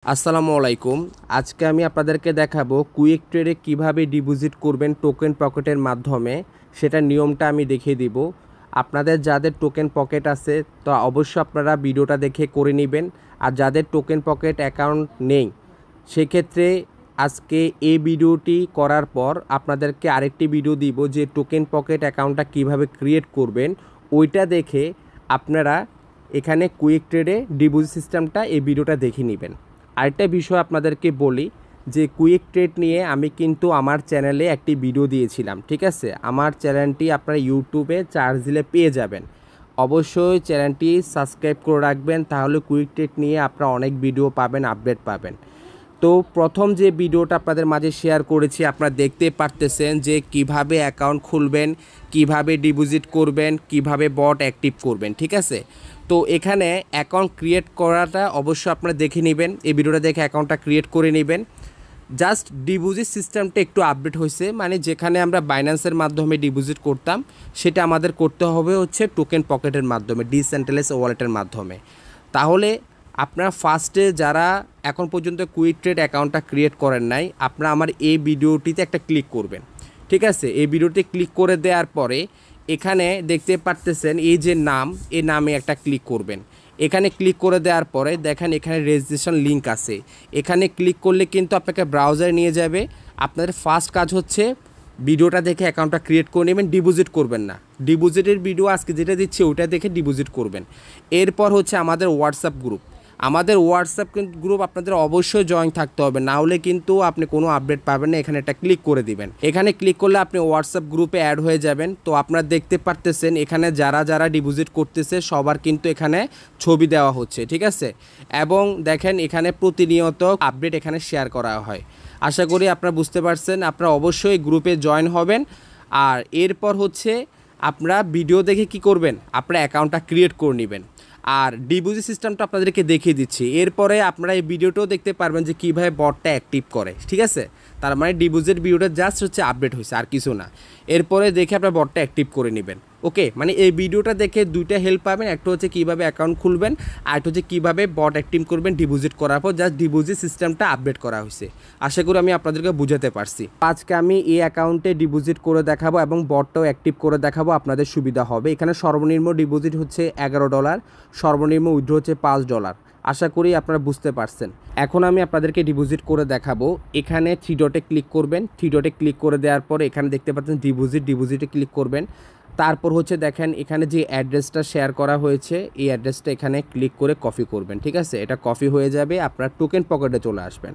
আসসালামু আলাইকুম। আজকে আমি আপনাদেরকে দেখাবো কুইক ট্রেডে কিভাবে ডিপোজিট করবেন টোকেন পকেটের মাধ্যমে, সেটার নিয়মটা আমি দেখিয়ে দিব। আপনাদের যাদের টোকেন পকেট আছে তো অবশ্যই আপনারা ভিডিওটা দেখে করে নেবেন, আর যাদের টোকেন পকেট অ্যাকাউন্ট নেই সেক্ষেত্রে আজকে এই ভিডিওটি করার পর আপনাদেরকে আরেকটি ভিডিও দিব যে টোকেন পকেট অ্যাকাউন্টটা কিভাবে ক্রিয়েট করবেন, ওইটা দেখে আপনারা এখানে কুইক ট্রেডে ডিপোজিট সিস্টেমটা এই ভিডিওটা দেখে নেবেন। আরেকটা বিষয় আপনাদেরকে বলি যে কুইক ট্রেড নিয়ে আমি কিন্তু আমার চ্যানেলে একটি ভিডিও দিয়েছিলাম, ঠিক আছে? আমার চ্যানেলটি আপনারা ইউটিউবে সার্চ দিলে পেয়ে যাবেন। অবশ্যই চ্যানেলটি সাবস্ক্রাইব করে রাখবেন, তাহলে কুইক ট্রেড নিয়ে আপনারা অনেক ভিডিও পাবেন, আপডেট পাবেন। তো প্রথম যে ভিডিওটা আপনাদের মাঝে শেয়ার করেছি আপনারা দেখতে পারতেছেন যে কিভাবে অ্যাকাউন্ট খুলবেন, কিভাবে ডিপোজিট করবেন, কিভাবে বট অ্যাক্টিভ করবেন, ঠিক আছে? তো এখানে অ্যাকাউন্ট ক্রিয়েট করাটা অবশ্যই আপনারা দেখে নেবেন, এই ভিডিওটা দেখে অ্যাকাউন্টটা ক্রিয়েট করে নেবেন। জাস্ট ডিপোজিট সিস্টেমটা একটু আপডেট হয়েছে, মানে যেখানে আমরা বাইন্যান্সের মাধ্যমে ডিপোজিট করতাম সেটা আমাদের করতে হবে হচ্ছে টোকেন পকেটের মাধ্যমে, ডিসেন্ট্রালাইজড ওয়ালেটের মাধ্যমে। তাহলে আপনারা ফার্স্টে যারা এখন পর্যন্ত কুইক ট্রেড অ্যাকাউন্টটা ক্রিয়েট করেন নাই, আপনারা আমার এই ভিডিওটিতে একটা ক্লিক করবেন, ঠিক আছে? এই ভিডিওটি ক্লিক করে দেওয়ার পরে এখানে দেখতে পারতেছেন এই যে নাম, এই নামে একটা ক্লিক করবেন। এখানে ক্লিক করে দেওয়ার পরে দেখেন এখানে রেজিস্ট্রেশন লিঙ্ক আছে, এখানে ক্লিক করলে কিন্তু আপনাকে ব্রাউজারে নিয়ে যাবে। আপনাদের ফার্স্ট কাজ হচ্ছে ভিডিওটা দেখে অ্যাকাউন্টটা ক্রিয়েট করে নেবেন, ডিপোজিট করবেন না। ডিপোজিটের ভিডিও আজকে যেটা দিচ্ছি ওটা দেখে ডিপোজিট করবেন। এরপর হচ্ছে আমাদের হোয়াটসঅ্যাপ গ্রুপ, আমাদের হোয়াটসঅ্যাপ গ্রুপ আপনাদের অবশ্যই জয়েন থাকতে হবে, না হলে কিন্তু আপনি কোনো আপডেট পাবেন না। এখানে একটা ক্লিক করে দিবেন, এখানে ক্লিক করলে আপনি হোয়াটসঅ্যাপ গ্রুপে অ্যাড হয়ে যাবেন। তো আপনারা দেখতে পারতেছেন এখানে যারা যারা ডিপোজিট করতেছে সবার কিন্তু এখানে ছবি দেওয়া হচ্ছে, ঠিক আছে? এবং দেখেন এখানে প্রতিনিয়ত আপডেট এখানে শেয়ার করা হয়। আশা করি আপনারা বুঝতে পারছেন, আপনারা অবশ্যই গ্রুপে জয়েন হবেন। আর এরপর হচ্ছে আপনারা ভিডিও দেখে কি করবেন, আপনারা অ্যাকাউন্টটা ক্রিয়েট করে নেবেন। আর ডিপোজিট সিস্টেমটা আপনাদেরকে দেখিয়ে দিচ্ছি, এরপরে আপনারা এই ভিডিওটাও দেখতে পারবেন যে কীভাবে বটটা অ্যাক্টিভ করে, ঠিক আছে? তার মানে ডিপোজিট ভিডিওটা জাস্ট হচ্ছে আপডেট হয়েছে, আর কিছু না। এরপরে দেখে আপনারা বটটা অ্যাক্টিভ করে নেবেন। ওকে, মানে এই ভিডিওটা দেখে দুইটা হেল্প পাবেন, একটা হচ্ছে কীভাবে অ্যাকাউন্ট খুলবেন, আর একটা হচ্ছে কীভাবে বট অ্যাক্টিভ করবেন ডিপোজিট করার পর। জাস্ট ডিপোজিট সিস্টেমটা আপডেট করা হয়েছে, আশা করি আমি আপনাদেরকে বুঝাতে পারছি। আজকে আমি এই অ্যাকাউন্টে ডিপোজিট করে দেখাবো এবং বটটাও অ্যাক্টিভ করে দেখাবো, আপনাদের সুবিধা হবে। এখানে সর্বনিম্ন ডিপোজিট হচ্ছে $11, সর্বনিম্ন উইথড্র হচ্ছে $5। আশা করি আপনারা বুঝতে পারছেন। এখন আমি আপনাদেরকে ডিপোজিট করে দেখাবো। এখানে থ্রি ডটে ক্লিক করবেন, থ্রি ডটে ক্লিক করে দেওয়ার পরে এখানে দেখতে পাচ্ছেন ডিপোজিটে ক্লিক করবেন। তারপর হচ্ছে দেখেন এখানে যে অ্যাড্রেসটা শেয়ার করা হয়েছে এই অ্যাড্রেসটা এখানে ক্লিক করে কপি করবেন, ঠিক আছে? এটা কপি হয়ে যাবে, আপনার টোকেন পকেটে চলে আসবেন।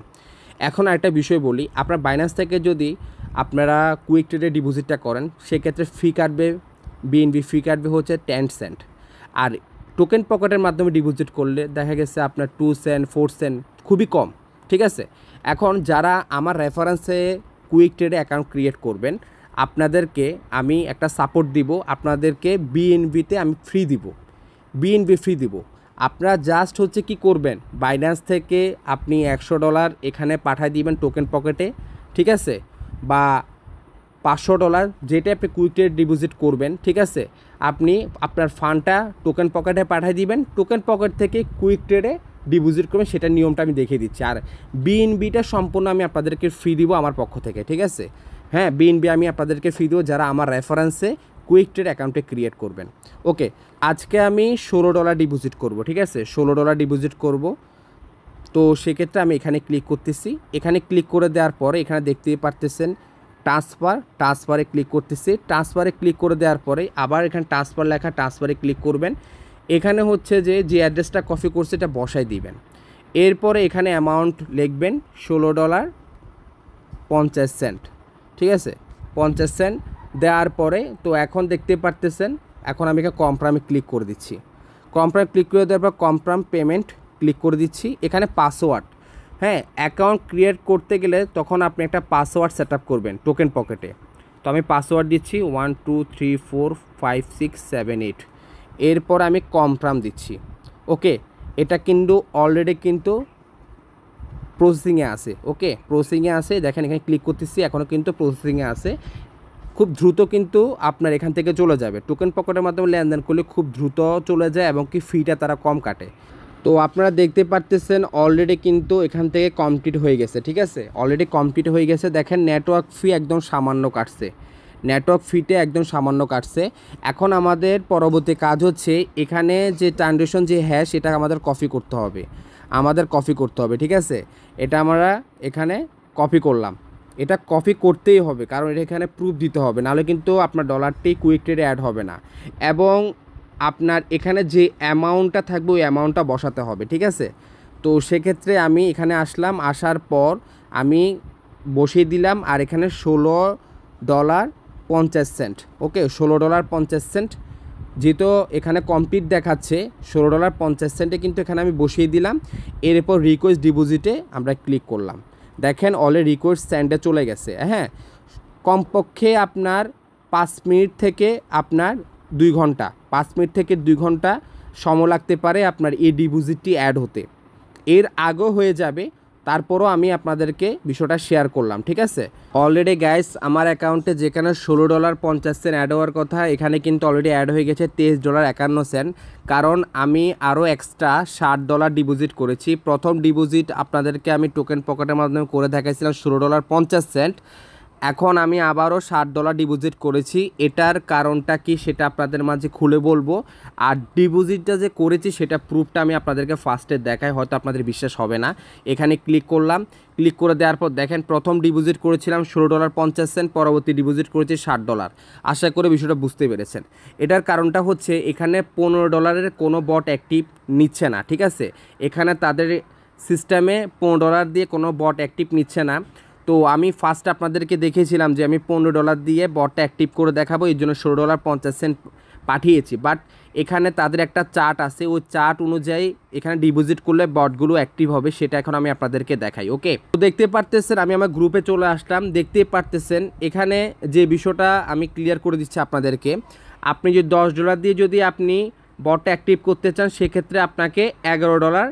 এখন আরেকটা বিষয় বলি, আপনার বাইন্যান্স থেকে যদি আপনারা কুইক ট্রেডে ডিপোজিটটা করেন সেক্ষেত্রে ফি কাটবে, বিএনবি ফি কাটবে হচ্ছে 10 সেন্ট। আর টোকেন পকেটের মাধ্যমে ডিপোজিট করলে দেখা গেছে আপনার 2 সেন্ট 4 সেন্ট, খুবই কম, ঠিক আছে? এখন যারা আমার রেফারেন্সে কুইক ট্রেডে অ্যাকাউন্ট ক্রিয়েট করবেন আপনাদেরকে আমি একটা সাপোর্ট দিব, আপনাদেরকে বিএনবিতে আমি ফ্রি দিব, বিএনবি ফ্রি দিব। আপনারা জাস্ট হচ্ছে কি করবেন, বাইন্যান্স থেকে আপনি $100 এখানে পাঠিয়ে দিবেন টোকেন পকেটে, ঠিক আছে? বা $500 যেটা আপনি কুইক ট্রেড ডিপোজিট করবেন, ঠিক আছে? আপনি আপনার ফান্ডটা টোকেন পকেটে পাঠিয়ে দিবেন, টোকেন পকেট থেকে কুইক ট্রেডে ডিপোজিট করবেন, সেটার নিয়মটা আমি দেখিয়ে দিচ্ছি। আর বিএনবিটা সম্পূর্ণ আমি আপনাদেরকে ফ্রি দিব আমার পক্ষ থেকে, ঠিক আছে? হ্যাঁ, বিএনবি আমি আপনাদেরকে ফ্রি দেবো যারা আমার রেফারেন্সে কুইক ট্রেড অ্যাকাউন্টে ক্রিয়েট করবেন। ওকে, আজকে আমি $16 ডিপোজিট করব, ঠিক আছে? $16 ডিপোজিট করব। তো সেক্ষেত্রে আমি এখানে ক্লিক করতেছি, এখানে ক্লিক করে দেওয়ার পরে এখানে দেখতেই পারতেছেন ট্রান্সফারে ক্লিক করতেছি। ট্রান্সফারে ক্লিক করে দেওয়ার পরে আবার এখানে ট্রান্সফার লেখা, ট্রান্সফারে ক্লিক করবেন। এখানে হচ্ছে যে অ্যাড্রেসটা কপি করছে এটা বসাই দিবেন। এরপরে এখানে অ্যামাউন্ট লিখবেন $16.50, ঠিক আছে? 50 সেন্ট দেওয়ার পরে তো এখন দেখতে পারতেছেন, এখন আমি এখানে কনফার্মে ক্লিক করে দিচ্ছি। কনফার্মে ক্লিক করে দেওয়ার পর কনফার্ম পেমেন্ট ক্লিক করে দিচ্ছি। এখানে পাসওয়ার্ড, হ্যাঁ, অ্যাকাউন্ট ক্রিয়েট করতে গেলে তখন আপনি একটা পাসওয়ার্ড সেট আপ করবেন টোকেন পকেটে। তো আমি পাসওয়ার্ড দিচ্ছি 1 2 3 4 5 6 7 8। এরপর আমি কনফার্ম দিচ্ছি। ওকে, এটা কিন্তু অলরেডি কিন্তু প্রসেসিংয়ে আছে। ওকে, প্রসেসিংয়ে আছে, দেখেন এখানে ক্লিক করতেছি, এখনও কিন্তু প্রসেসিংয়ে আছে। খুব দ্রুত কিন্তু আপনার এখান থেকে চলে যাবে, টোকেন পকেটের মাধ্যমে লেনদেন করলে খুব দ্রুত চলে যায় এবং কি ফিটা তারা কম কাটে। তো আপনারা দেখতে পারতেছেন অলরেডি কিন্তু এখান থেকে কমপ্লিট হয়ে গেছে, ঠিক আছে, অলরেডি কমপ্লিট হয়ে গেছে। দেখেন নেটওয়ার্ক ফি একদম সামান্য কাটছে, নেটওয়ার্ক ফিতে একদম সামান্য কাটছে। এখন আমাদের পরবর্তী কাজ হচ্ছে এখানে যে ট্রানজেকশন যে হ্যাশ এটা আমাদের কপি করতে হবে, ঠিক আছে। এটা আমরা এখানে কপি করলাম, এটা কপি করতেই হবে কারণ এটা এখানে প্রুফ দিতে হবে, নাহলে কিন্তু আপনার ডলারটি কুইক ট্রেডে অ্যাড হবে না। এবং আপনার এখানে যে অ্যামাউন্টটা থাকবে ওই অ্যামাউন্টটা বসাতে হবে, ঠিক আছে। তো সেক্ষেত্রে আমি এখানে আসলাম, আসার পর আমি বসিয়ে দিলাম আর এখানে $16.50, ওকে, $16.50 যেহেতু এখানে কমপ্লিট দেখাচ্ছে $16.50 কিন্তু এখানে আমি বসিয়ে দিলাম। এরপর রিকোয়েস্ট ডিপোজিটে আমরা ক্লিক করলাম, দেখেন অলরেডি রিকোয়েস্ট সেন্ডে চলে গেছে। হ্যাঁ, কমপক্ষে আপনার 5 মিনিট থেকে আপনার 2 ঘন্টা, 5 মিনিট থেকে 2 ঘন্টা সময় লাগতে পারে আপনার এই ডিপোজিটটি অ্যাড হতে। এর আগেও হয়ে যাবে, তারপরও আমি আপনাদেরকে বিষয়টা শেয়ার করলাম, ঠিক আছে। অলরেডি গাইস আমার অ্যাকাউন্টে যেখানে $16.50 অ্যাড হওয়ার কথা এখানে কিন্তু অলরেডি অ্যাড হয়ে গেছে $23.51, কারণ আমি আরও এক্সট্রা $60 ডিপোজিট করেছি। প্রথম ডিপোজিট আপনাদেরকে আমি টোকেন পকেটের মাধ্যমে করে দেখাইছিলাম $16.50, এখন আমি আবারও $60 ডিপোজিট করেছি। এটার কারণটা কি সেটা আপনাদের মাঝে খুলে বলবো, আর ডিপোজিটটা যে করেছি সেটা প্রুফটা আমি আপনাদেরকে ফার্স্টে দেখাই, হয়তো আপনাদের বিশ্বাস হবে না। এখানে ক্লিক করলাম, ক্লিক করে দেওয়ার পর দেখেন প্রথম ডিপোজিট করেছিলাম $16.50, পরবর্তী ডিপোজিট করেছি $60। আশা করে বিষয়টা বুঝতে পেরেছেন। এটার কারণটা হচ্ছে এখানে $15 কোনো বট অ্যাক্টিভ নিচ্ছে না, ঠিক আছে। এখানে তাদের সিস্টেমে $15 দিয়ে কোনো বট অ্যাক্টিভ নিচ্ছে না। তো আমি ফার্স্ট আপনাদেরকে দেখিয়েছিলাম যে আমি $15 দিয়ে বটটা অ্যাক্টিভ করে দেখাবো, এই জন্য $16.50 পাঠিয়েছি। বাট এখানে তাদের একটা চার্ট আছে, ওই চার্ট অনুযায়ী এখানে ডিপোজিট করলে বটগুলো অ্যাক্টিভ হবে, সেটা এখন আমি আপনাদেরকে দেখাই, ওকে। তো দেখতে পারতেছেন আমি আমার গ্রুপে চলে আসলাম, দেখতে পারতেছেন এখানে যে বিষয়টা আমি ক্লিয়ার করে দিচ্ছি আপনাদেরকে। আপনি যদি $10 দিয়ে যদি আপনি বটটা অ্যাক্টিভ করতে চান সেক্ষেত্রে আপনাকে $11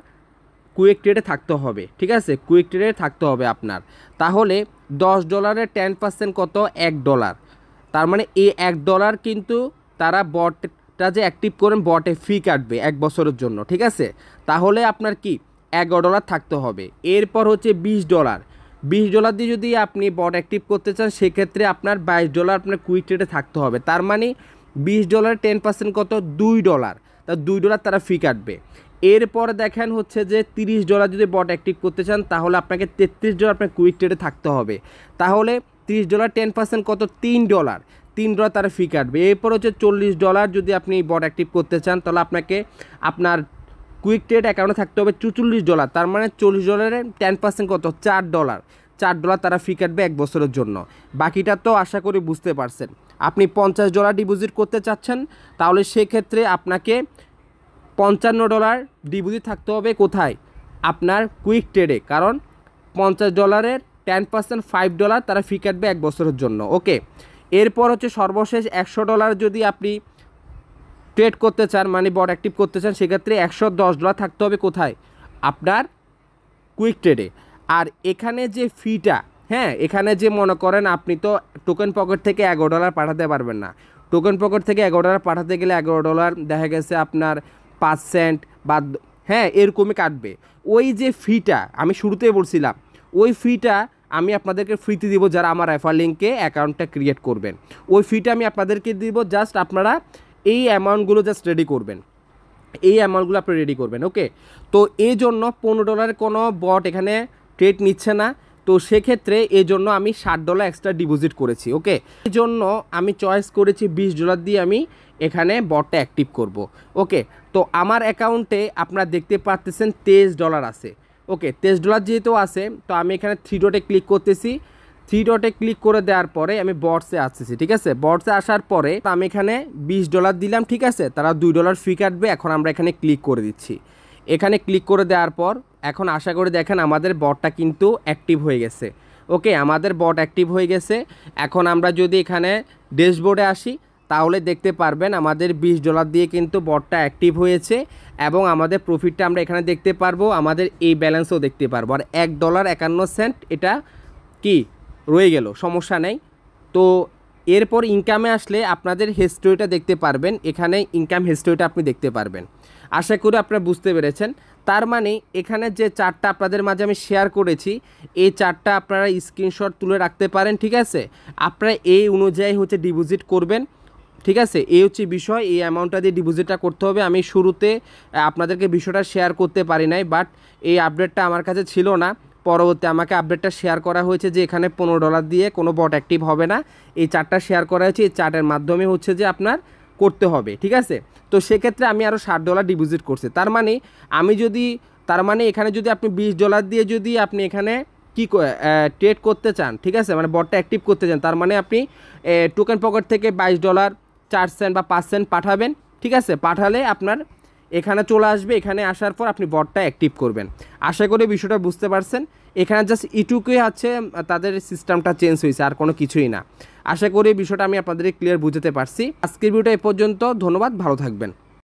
কুইক ট্রেডে থাকতে হবে, ঠিক আছে, কুইক ট্রেডে থাকতে হবে আপনার। তাহলে $10 10% কত? $1। তার মানে এই $1 কিন্তু তারা বটটা যে অ্যাক্টিভ করেন বটে ফি কাটবে 1 বছরের জন্য, ঠিক আছে। তাহলে আপনার কি $11 থাকতে হবে। এরপর হচ্ছে $20, $20 দিয়ে যদি আপনি বট অ্যাক্টিভ করতে চান সেক্ষেত্রে আপনার $22 আপনার কুইক ট্রেডে থাকতে হবে। তার মানে $20 10% কত? $2। তা $2 তারা ফি কাটবে। এরপর দেখেন হচ্ছে যে $30 যদি বট অ্যাক্টিভ করতে চান তাহলে আপনাকে $33 আপনার কুইক ট্রেডে থাকতে হবে। তাহলে $30 10% কত? $3 তারা ফি কাটবে। এরপর হচ্ছে $40 যদি আপনি বট অ্যাক্টিভ করতে চান তাহলে আপনাকে আপনার কুইক ট্রেড অ্যাকাউন্টে থাকতে হবে $44। তার মানে $40 10% কত? $4 তারা ফি কাটবে 1 বছরের জন্য। বাকিটা তো আশা করি বুঝতে পারছেন। আপনি $50 ডিপোজিট করতে চাচ্ছেন তাহলে সেক্ষেত্রে আপনাকে $55 ডিপোজিট থাকতে হবে কোথায়? আপনার কুইক ট্রেডে, কারণ $50 10% $5 তারা ফি কাটবে 1 বছরের জন্য, ওকে। এরপর হচ্ছে সর্বশেষ $100 যদি আপনি ট্রেড করতে চান মানে বট অ্যাক্টিভ করতে চান সেক্ষেত্রে $110 থাকতে হবে কোথায়? আপনার কুইক ট্রেডে। আর এখানে যে ফিটা, হ্যাঁ, এখানে যে মনে করেন আপনি তো টোকেন পকেট থেকে $11 পাঠাতে পারবেন না। টোকেন পকেট থেকে $11 পাঠাতে গেলে $11 দেখা গেছে আপনার 5 সেন্ট বা হ্যাঁ এরকমই কাটবে। ওই যে ফিটা আমি শুরুতেই বলছিলাম, ওই ফিটা আমি আপনাদেরকে ফ্রিতে দিব যারা আমার রেফার লিঙ্কে অ্যাকাউন্টটা ক্রিয়েট করবেন। ওই ফিটা আমি আপনাদেরকে দিব, জাস্ট আপনারা এই অ্যামাউন্টগুলো জাস্ট রেডি করবেন, এই অ্যামাউন্টগুলো আপনি রেডি করবেন, ওকে। তো এই জন্য $15 কোনো বট এখানে ট্রেড নিচ্ছে না, তো সেক্ষেত্রে এই জন্য আমি $60 এক্সট্রা ডিপোজিট করেছি, ওকে। এই জন্য আমি চয়েস করেছি $20 দিয়ে আমি এখানে বটটা অ্যাক্টিভ করব, ওকে। তো আমার অ্যাকাউন্টে আপনারা দেখতে পাচ্ছেন $23 আছে, ওকে। $23 যেহেতু আছে তো আমি এখানে 3 ডটে ক্লিক করতেছি। 3 ডটে ক্লিক করে দেওয়ার পরে আমি বটসে আসতেছি, ঠিক আছে। বটসে আসার পরে আমি এখানে $20 দিলাম, ঠিক আছে, তারা $2 ফি কাটবে। এখন আমরা এখানে ক্লিক করে দিচ্ছি। এখানে ক্লিক করে দেওয়ার পর এখন আশা করি দেখেন আমাদের বটটা কিন্তু অ্যাক্টিভ হয়ে গেছে, ওকে। আমাদের বট অ্যাক্টিভ হয়ে গেছে। এখন আমরা যদি এখানে ড্যাশবোর্ডে আসি তাহলে দেখতে পারবেন আমাদের $20 দিয়ে কিন্তু বটটা অ্যাক্টিভ হয়েছে এবং আমাদের প্রফিটটা আমরা এখানে দেখতে পারবো, আমাদের এই ব্যালেন্সও দেখতে পারবো। আর $1.51 এটা কি রয়ে গেল, সমস্যা নেই। তো এরপর ইনকামে আসলে আপনাদের হিস্ট্রিটা দেখতে পারবেন, এখানে ইনকাম হিস্ট্রিটা আপনি দেখতে পারবেন। আশা করি আপনারা বুঝতে পেরেছেন। তার মানে এখানে যে চার্টটা আপনাদের মাঝে আমি শেয়ার করেছি, এই চার্টটা আপনারা স্ক্রিনশট তুলে রাখতে পারেন, ঠিক আছে। আপনারা এই অনুযায়ী হচ্ছে ডিপোজিট করবেন, ঠিক আছে। এই হচ্ছে বিষয়, এই অ্যামাউন্টটা দিয়ে ডিপোজিটটা করতে হবে। আমি শুরুতে আপনাদেরকে বিষয়টা শেয়ার করতে পারি নাই, বাট এই আপডেটটা আমার কাছে ছিল না। পরবর্তী আমাকে আপডেটটা শেয়ার করা হয়েছে যে এখানে $15 দিয়ে কোনো বট অ্যাক্টিভ হবে না। এই চার্টটা শেয়ার করা হয়েছে, এই চার্টের মাধ্যমে হচ্ছে যে আপনার করতে হবে, ঠিক আছে। তো সেক্ষেত্রে আমি আরও $60 ডিপোজিট করছি। তার মানে এখানে যদি আপনি $20 দিয়ে যদি আপনি এখানে কি ট্রেড করতে চান, ঠিক আছে, মানে বটটা অ্যাক্টিভ করতে চান, তার মানে আপনি টোকেন পকেট থেকে $22 4 সেন্ট বা 5 সেন্ট পাঠাবেন, ঠিক আছে। পাঠালে আপনার এখানে চলে আসবে, এখানে আসার পর আপনি বটটা অ্যাক্টিভ করবেন। আশা করি বিষয়টা বুঝতে পারছেন। এখানে জাস্ট ইটুকুই আছে, তাদের সিস্টেমটা চেঞ্জ হয়েছে, আর কোনো কিছুই না। আশা করি বিষয়টা আমি আপনাদের ক্লিয়ার বুঝতে পারছি। আজকের ভিডিওটা এ পর্যন্ত, ধন্যবাদ, ভালো থাকবেন।